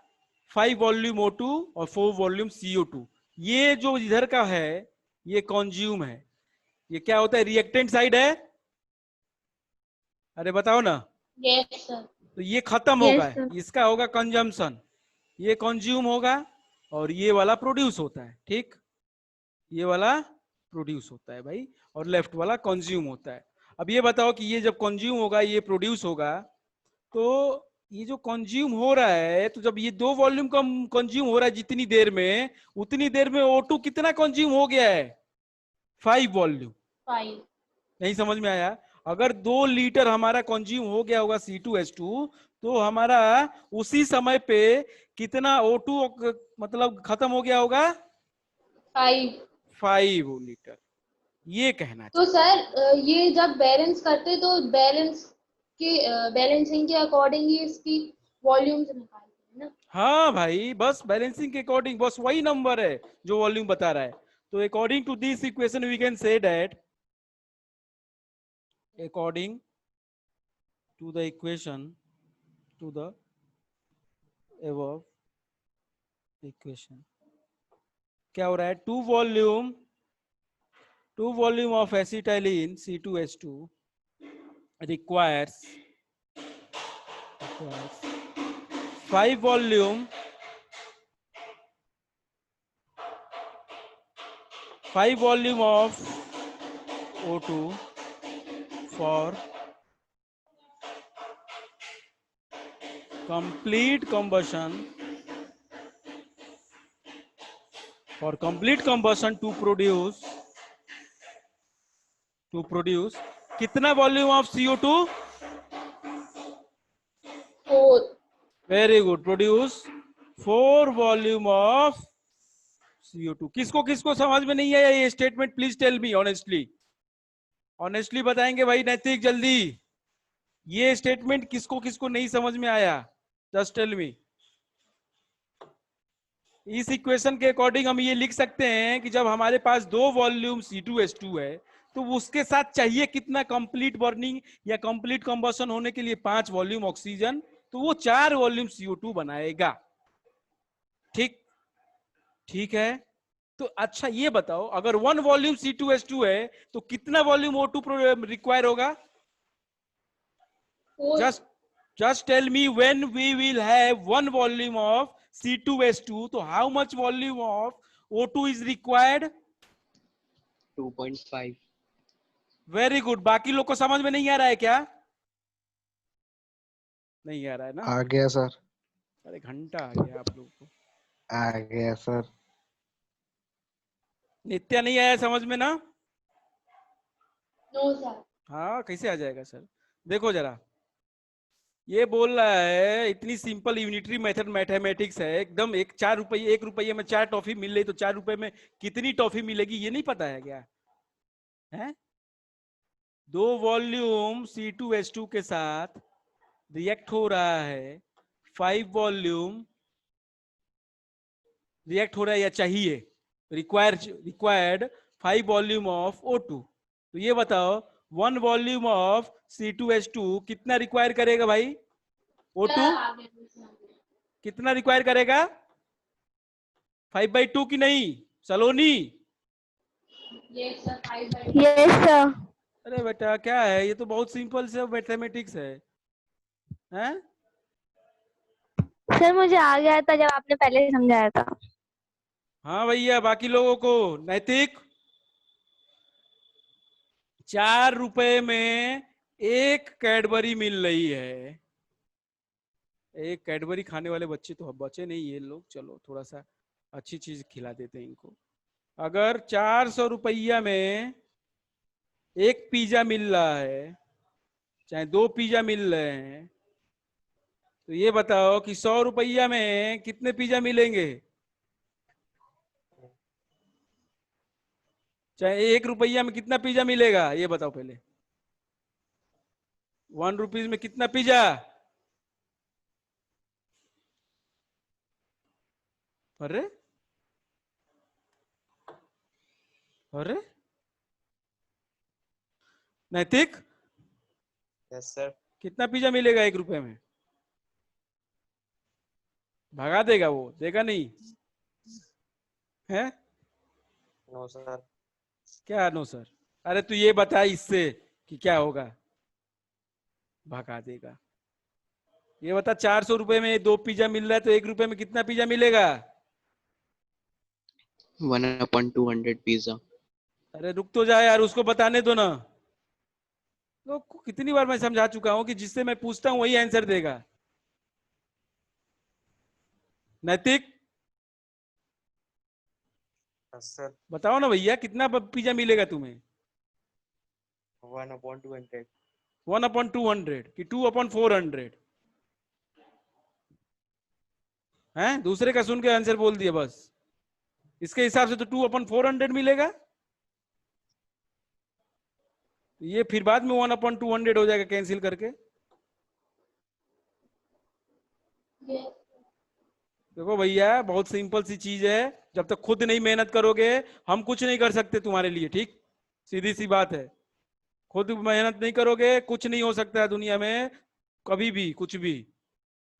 Speaker 1: 5 वॉल्यूम O2 और 4 वॉल्यूम CO2, ये जो इधर का है ये कॉन्ज्यूम है। ये क्या होता है? रिएक्टेंट साइड है। अरे बताओ ना।
Speaker 3: Yes sir.
Speaker 1: तो ये खत्म
Speaker 2: Yes,
Speaker 1: होगा,
Speaker 2: sir.
Speaker 1: इसका होगा कंजम्पशन, ये कंज्यूम होगा और ये वाला प्रोड्यूस होता है, ठीक? ये वाला प्रोड्यूस होता है भाई, और लेफ्ट वाला कंज्यूम होता है। अब ये बताओ कि ये जब कंज्यूम होगा, ये प्रोड्यूस होगा, तो ये जो कंज्यूम हो रहा है, तो जब ये 2 वॉल्यूम कम कंज्यूम हो रहा है जितनी देर में, उतनी देर में O2 कितना कंज्यूम हो गया है? 5 वॉल्यूम।
Speaker 3: 5।
Speaker 1: नहीं समझ में आया? अगर 2 लीटर हमारा कंज्यूम हो गया होगा C2H2, तो हमारा उसी समय पे कितना O2 मतलब खत्म हो गया होगा?
Speaker 3: 5।
Speaker 1: 5 लीटर। ये कहना
Speaker 3: तो
Speaker 1: चाहिए।
Speaker 3: सर ये जब बैलेंस करते तो बैलेंस के बैलेंसिंग के अकॉर्डिंग ही इसकी वॉल्यूम्स निकालते हैं ना।
Speaker 1: हाँ भाई, बस बैलेंसिंग के अकॉर्डिंग, बस वही नंबर है जो वॉल्यूम बता रहा है। तो according to this equation we can say that, according to the equation, to the above equation, क्या हो रहा है? 2 volume of acetylene C2H2 requires 5 वॉल्यूम of O2 for complete combustion, to produce कितना volume of CO2?
Speaker 3: 4।
Speaker 1: Very good, produce 4 volume of CO2। किसको किसको समझ में नहीं आया ये statement? Please tell me honestly, honestly बताएंगे भाई नैतिक, जल्दी। ये स्टेटमेंट किसको किसको नहीं समझ में आया? Just tell me. इस इक्वेशन के अकॉर्डिंग हम ये लिख सकते हैं कि जब हमारे पास दो वॉल्यूम C2H2 है तो उसके साथ चाहिए कितना कंप्लीट बर्निंग या कंप्लीट कंबशन होने के लिए 5 वॉल्यूम ऑक्सीजन, तो वो 4 वॉल्यूम CO2 बनाएगा। ठीक ठीक है। तो अच्छा ये बताओ, अगर 1 वॉल्यूम C2H2 है तो कितना वॉल्यूम O2 रिक्वायर होगा? Just tell me, when we will have 1 volume of C2H2, so how much volume of O2 is required?
Speaker 5: 2.5.
Speaker 1: Very good. बाकी लोग को समझ में नहीं आ रहा है क्या? नहीं आ रहा है ना?
Speaker 6: आ गया सर।
Speaker 1: अरे घंटा आ गया आप लोग को।
Speaker 6: आ गया सर।
Speaker 1: नित्या नहीं आया समझ में ना?
Speaker 3: No sir.
Speaker 1: हाँ कैसे आ जाएगा सर? देखो जरा, ये बोल रहा है इतनी सिंपल यूनिटरी मेथड मैथमेटिक्स है एकदम। 1 रुपये में 4 टॉफी मिल रही तो 4 रुपए में कितनी टॉफी मिलेगी ये नहीं पता है क्या? है 2 वॉल्यूम C2H2 के साथ रिएक्ट हो रहा है, 5 वॉल्यूम रिएक्ट हो रहा है या चाहिए, रिक्वायर्ड 5 वॉल्यूम ऑफ O2। तो ये बताओ 1 वॉल्यूम ऑफ C2H2 कितना रिक्वायर करेगा भाई? O2 कितना रिक्वायर करेगा? 5/2 की नहीं Saloni?
Speaker 3: Yes sir.
Speaker 2: Yes sir.
Speaker 1: अरे बेटा क्या है, ये तो बहुत सिंपल से मैथमेटिक्स है। हैं?
Speaker 2: सर मुझे आ गया था जब आपने पहले समझाया था।
Speaker 1: हाँ भैया, बाकी लोगों को नैतिक 4 रुपए में 1 कैडबरी मिल रही है। एक कैडबरी खाने वाले बच्चे तो बचे नहीं ये लोग, चलो थोड़ा सा अच्छी चीज खिला देते हैं इनको। अगर 400 रुपया में 1 पिज्जा मिल रहा है, चाहे 2 पिज्जा मिल रहे हैं, तो ये बताओ कि 100 रुपया में कितने पिज्जा मिलेंगे? चाहे 1 रुपया में कितना पिज्जा मिलेगा ये बताओ पहले। 1 रुपीज में कितना पिज्जा? अरे अरे नैतिक
Speaker 4: यस सर।
Speaker 1: कितना पिज्जा मिलेगा 1 रुपए में? भगा देगा वो, देगा नहीं है?
Speaker 4: No sir.
Speaker 1: क्या नो सर? अरे तू ये बता इससे कि क्या होगा? भगा देगा। ये बता 400 रुपए में 2 पिज्जा मिल रहा है तो 1 रुपए में कितना पिज्जा मिलेगा?
Speaker 5: 1/200 पिज्जा।
Speaker 1: अरे रुक तो जाए यार, उसको बताने दो ना। तो कितनी बार मैं समझा चुका हूं कि जिससे मैं पूछता हूं वही आंसर देगा। नैतिक
Speaker 4: यस सर।
Speaker 1: बताओ ना भैया, कितना पिज्जा मिलेगा तुम्हें?
Speaker 4: 1/200।
Speaker 1: 1/200 कि 2/400? हैं? दूसरे का सुन के आंसर बोल दिया बस। इसके हिसाब से तो 2/400 मिलेगा। ये फिर बाद में 1/200 हो जाएगा कैंसिल करके। देखो भैया बहुत सिंपल सी चीज है, जब तक खुद नहीं मेहनत करोगे हम कुछ नहीं कर सकते तुम्हारे लिए। ठीक, सीधी सी बात है। खुद मेहनत नहीं करोगे कुछ नहीं हो सकता है दुनिया में, कभी भी कुछ भी।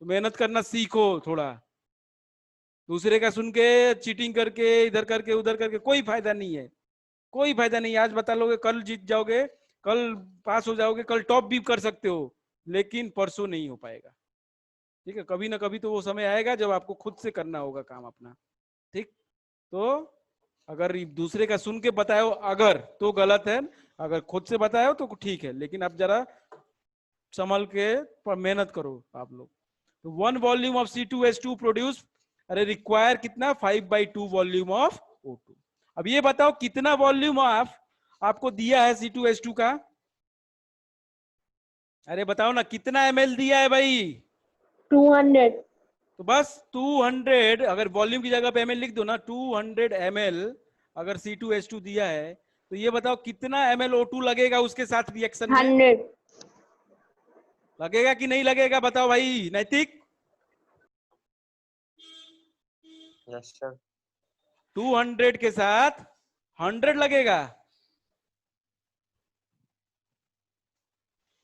Speaker 1: तो मेहनत करना सीखो थोड़ा। दूसरे का सुन के चीटिंग करके इधर करके उधर करके कोई फायदा नहीं है, कोई फायदा नहीं। आज बता लोगे कल जीत जाओगे, कल पास हो जाओगे, कल टॉप भी कर सकते हो, लेकिन परसों नहीं हो पाएगा। ठीक है, कभी ना कभी तो वो समय आएगा जब आपको खुद से करना होगा काम अपना। ठीक, तो अगर दूसरे का सुन के बताओ अगर तो गलत है, अगर खुद से बताओ तो ठीक है, लेकिन आप जरा संभल के मेहनत करो आप लोग। तो 1 वॉल्यूम ऑफ C2H2 प्रोड्यूस, अरे रिक्वायर कितना? 5/2 वॉल्यूम ऑफ O2। अब ये बताओ कितना वॉल्यूम ऑफ आपको दिया है C2H2 का? अरे बताओ ना कितना ml दिया है भाई?
Speaker 2: 200।
Speaker 1: तो बस 200, अगर वॉल्यूम की जगह पे ml लिख दो ना, 200 ml अगर C2H2 दिया है तो ये बताओ कितना ml O2 लगेगा उसके साथ रिएक्शन में?
Speaker 2: 100।
Speaker 1: लगेगा कि नहीं लगेगा बताओ भाई नैतिक?
Speaker 4: Yes, sir.
Speaker 1: 200 के साथ 100 लगेगा।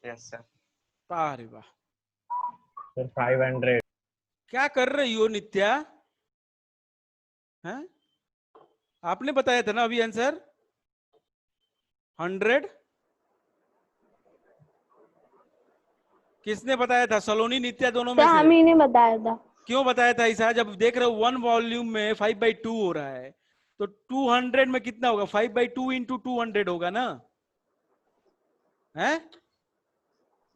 Speaker 4: Yes, sir.
Speaker 1: अरे वाह,
Speaker 8: सर 500।
Speaker 1: क्या कर रही हो नित्या? हैं? आपने बताया था ना अभी आंसर 100। किसने बताया था? सलोनी, नित्या, दोनों में
Speaker 2: सर
Speaker 1: से?
Speaker 2: हम ही ने बताया था।
Speaker 1: क्यों बताया था ऐसा? जब देख रहे हो 1 वॉल्यूम में 5/2 हो रहा है, तो 200 में कितना होगा? 5/2 इंटू 200 होगा ना? है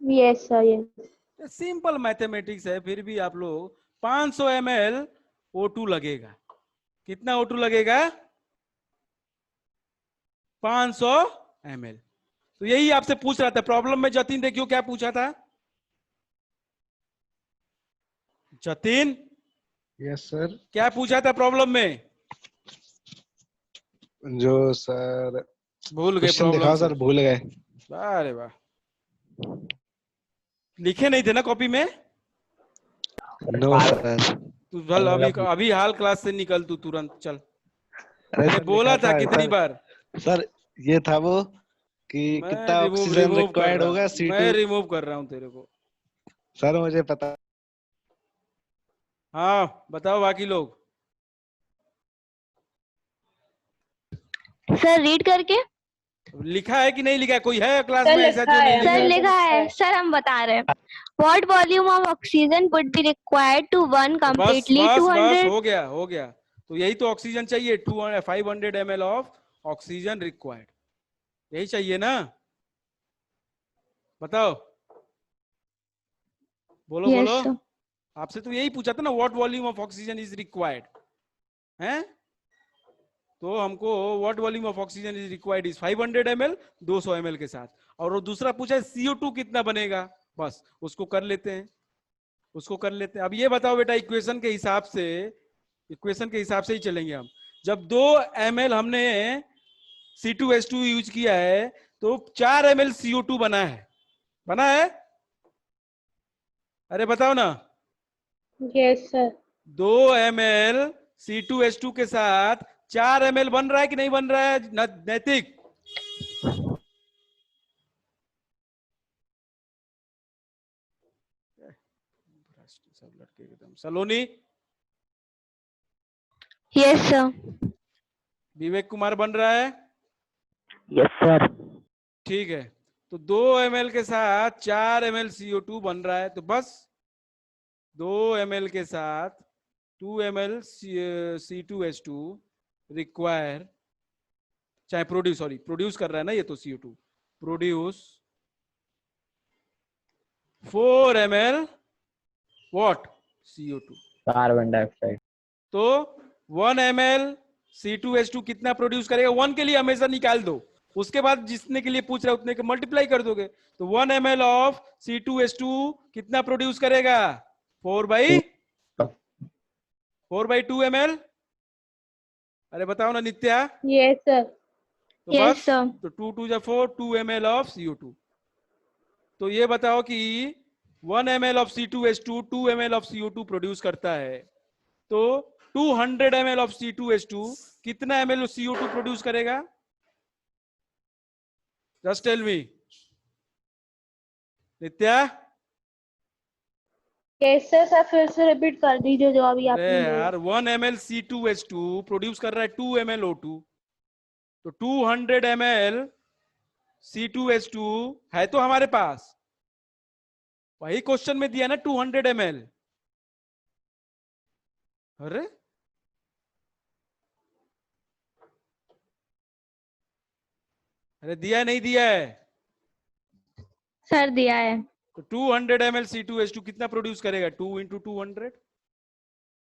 Speaker 2: yes sir, yes.
Speaker 1: Simple mathematics है। फिर भी आप लोग 500 ml O2 लगेगा। कितना O2 लगेगा? 500 ml। तो यही आपसे पूछ रहा था प्रॉब्लम में। जतिन देखियो क्या पूछा था जतिन?
Speaker 6: Yes sir.
Speaker 1: क्या पूछा था प्रॉब्लम में?
Speaker 6: जो सर
Speaker 1: भूल गए
Speaker 6: क्वेश्चन
Speaker 1: प्रॉब्लम
Speaker 6: दिखाओ
Speaker 1: से?
Speaker 6: सर, भूल गए।
Speaker 1: अरे वाह, लिखे नहीं थे ना कॉपी में?
Speaker 6: No sir.
Speaker 1: तू चल अभी अभी हाल क्लास से निकल, तू तुरंत चल।
Speaker 6: अरे
Speaker 1: मैंने
Speaker 6: सर
Speaker 1: बोला
Speaker 6: लिखा
Speaker 1: था
Speaker 6: था
Speaker 1: कितनी
Speaker 6: सर।
Speaker 1: बार?
Speaker 6: सर ये था वो कि
Speaker 1: मैं
Speaker 6: कितना
Speaker 1: रिमूव
Speaker 6: ऑक्सीजन
Speaker 1: रिमूव कर
Speaker 6: रिक्वायर्ड
Speaker 1: रहा
Speaker 6: होगा
Speaker 1: हूँ, मैं
Speaker 6: C2।
Speaker 1: रिमूव कर रहा हूँ तेरे को।
Speaker 6: सर मुझे पता।
Speaker 1: हाँ बताओ बाकी लोग।
Speaker 2: सर रीड करके।
Speaker 1: लिखा है कि नहीं लिखा है? कोई है क्लास
Speaker 3: सर
Speaker 1: में ऐसा
Speaker 3: लिखा
Speaker 1: जो नहीं
Speaker 3: है,
Speaker 1: लिखा
Speaker 2: सर
Speaker 1: है?
Speaker 2: लिखा है, सर हम बता रहे हैं। What volume of oxygen would be required to burn
Speaker 1: तो बस
Speaker 2: completely
Speaker 1: बस बस
Speaker 2: 200?
Speaker 1: हो गया, हो गया। तो यही तो ऑक्सीजन चाहिए, 500 ml ऑफ ऑक्सीजन रिक्वायर्ड, यही चाहिए ना? बताओ, बोलो
Speaker 2: Yes
Speaker 1: बोलो।
Speaker 2: sir.
Speaker 1: आपसे तो यही पूछा था ना, what volume of oxygen is required, है? तो हमको what volume of oxygen is required is 500 ml 200 ml के साथ। और वो दूसरा पूछा है CO2 कितना बनेगा, बस उसको कर लेते हैं, उसको कर लेते हैं। अब ये बताओ बेटा, इक्वेशन के हिसाब से, इक्वेशन के हिसाब से ही चलेंगे हम। जब 2 ml हमने C2H2 यूज किया है तो 4 ml CO2 बना है, बना है? अरे बताओ ना।
Speaker 3: Yes sir.
Speaker 1: 2 ml C2H2 के साथ 4 ml बन रहा है कि नहीं बन रहा है नैतिक? सब लड़के एकदम। सलोनी?
Speaker 2: Yes sir.
Speaker 1: विवेक कुमार बन रहा है?
Speaker 7: Yes sir.
Speaker 1: ठीक है, तो 2 ml के साथ 4 ml CO2 बन रहा है, तो बस 2 ml के साथ 2 ml C2H2 रिक्वायर, चाहे प्रोड्यूस, सॉरी प्रोड्यूस कर रहा है ना ये तो CO2, produce 4 ml what CO2,
Speaker 8: carbon dioxide.
Speaker 1: तो 1 ml C2H2 कितना प्रोड्यूस करेगा? 1 के लिए हमेशा निकाल दो, उसके बाद जितने के लिए पूछ रहे उतने के मल्टीप्लाई कर दोगे। तो 1 ml ऑफ C2H2 कितना प्रोड्यूस करेगा? 4/2 ml। अरे बताओ ना नित्या।
Speaker 3: Yes sir.
Speaker 1: तो
Speaker 2: Yes
Speaker 1: बस,
Speaker 2: sir.
Speaker 1: तो 2 2 जा 4, 2 ml ऑफ CO2। तो ये बताओ कि 1 ml of C2H2 2 ml of CO2 produce करता है, तो 200 ml ऑफ C2H2 कितना ml CO2 प्रोड्यूस करेगा? जस्ट टेल मी नित्या।
Speaker 2: यस सर, सर फिर से रिपीट कर दीजिए जो अभी
Speaker 1: अरे
Speaker 2: आपने बोला।
Speaker 1: यार 1 ml C2H2 प्रोड्यूस कर रहा है 2 ml O2, तो 200 ml C2H2 है तो हमारे पास, वही क्वेश्चन में दिया ना 200 ml। अरे अरे दिया नहीं दिया है?
Speaker 2: सर दिया है।
Speaker 1: तो 200 ml C2H2 कितना प्रोड्यूस करेगा? 2 इंटू 200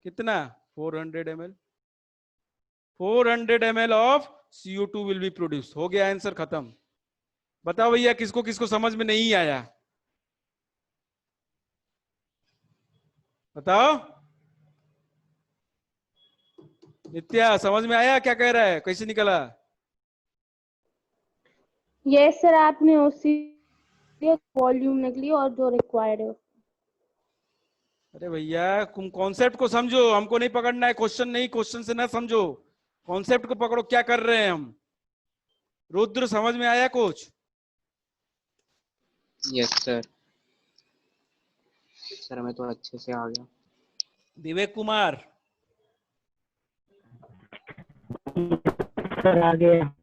Speaker 1: कितना? 400 ml। 400 ml of CO2 will be produce. हो गया आंसर खत्म। बताओ भैया किसको किसको समझ में नहीं आया? बताओ। नित्या समझ में आया क्या कह रहा है? कैसे निकला?
Speaker 3: यस सर, आपने उसी वॉल्यूम निकली और जो रिक्वायर्ड है।
Speaker 1: अरे भैया तुम कॉन्सेप्ट को समझो, हमको नहीं पकड़ना है क्वेश्चन, नहीं क्वेश्चन से ना समझो, कॉन्सेप्ट को पकड़ो, क्या कर रहे हैं हम। रुद्र समझ में आया कुछ?
Speaker 5: Yes sir. सर हमें तो अच्छे से आ गया।
Speaker 1: विवेक कुमार,
Speaker 7: सर आ गया।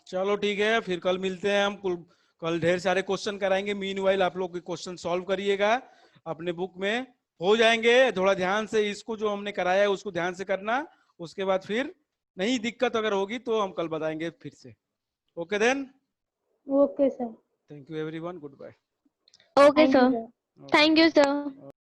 Speaker 1: चलो ठीक है, फिर कल मिलते हैं हम। कल ढेर सारे क्वेश्चन कराएंगे। मीनवाइल आप लोग के क्वेश्चन सॉल्व करिएगा अपने बुक में, हो जाएंगे। थोड़ा ध्यान से इसको जो हमने कराया है उसको ध्यान से करना, उसके बाद फिर नहीं दिक्कत अगर होगी तो हम कल बताएंगे फिर से। Okay then,
Speaker 3: okay sir.
Speaker 1: Thank you everyone, good bye.
Speaker 2: Okay,
Speaker 3: thank you
Speaker 2: sir.
Speaker 3: Sir.
Speaker 2: Thank you, sir.